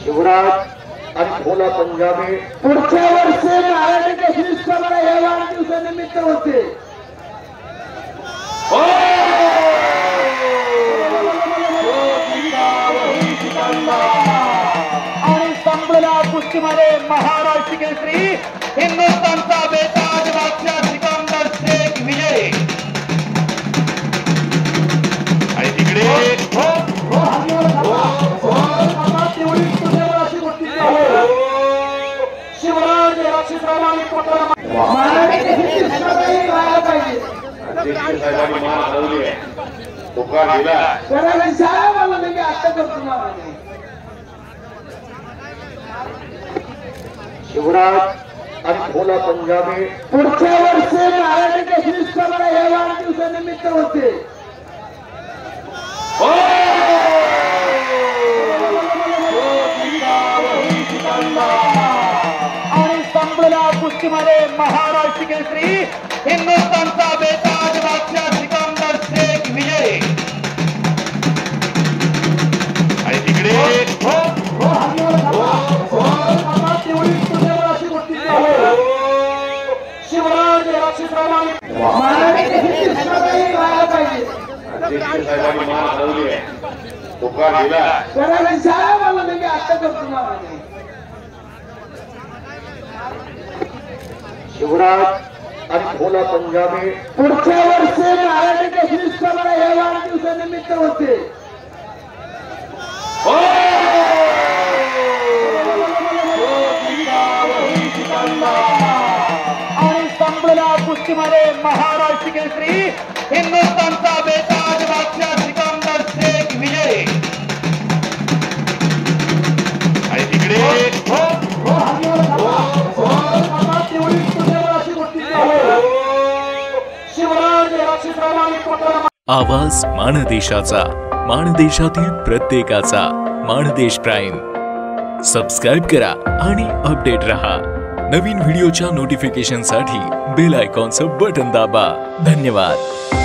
शिवराज आणि भोला पंजाबी पुढच्या वर्षी महाराष्ट्र केसरी स्पर्धा या वाढदिवसानिमित्त होते। आणि संपलेल्या कुस्तीमध्ये महाराष्ट्र केसरी हिंदुस्थानचा बेताज बादशाह सिकंदर शेख विजय। आणि तिकडे शिवराज रक्षितरावांनी शिवराज आणि भोला पंजाबी पुढच्या वर्षी महाराष्ट्र केसरी स्पर्धा या वाढदिवसानिमित्त होते। आणि संपलेल्या कुस्तीमध्ये महाराष्ट्र केसरी हिंदुस्थानचा बेताज बादशाह सिकंदर शेख विजय। आणि तिकडे शिवराज रक्षितरावांनी शिवराज आणि भोला पंजाबी पुढच्या वर्षी महाराष्ट्र केसरी स्पर्धा या वाढदिवसानिमित्त होते। आणि संपलेल्या कुस्तीमध्ये महाराष्ट्र केसरी हिंदुस्थानचा बेताज बादशाह सिकंदर शेख विजय। आणि तिकडे शिवराज रक्षितरावांनी आवाज माणदेशाचा, माणदेशातील प्रत्येकाचा, माणदेश प्राईम। सबस्क्राइब करा आणि अपडेट रहा। नवीन व्हिडिओच्या नोटिफिकेशनसाठी बेल आयकॉनचं बटन दाबा। धन्यवाद।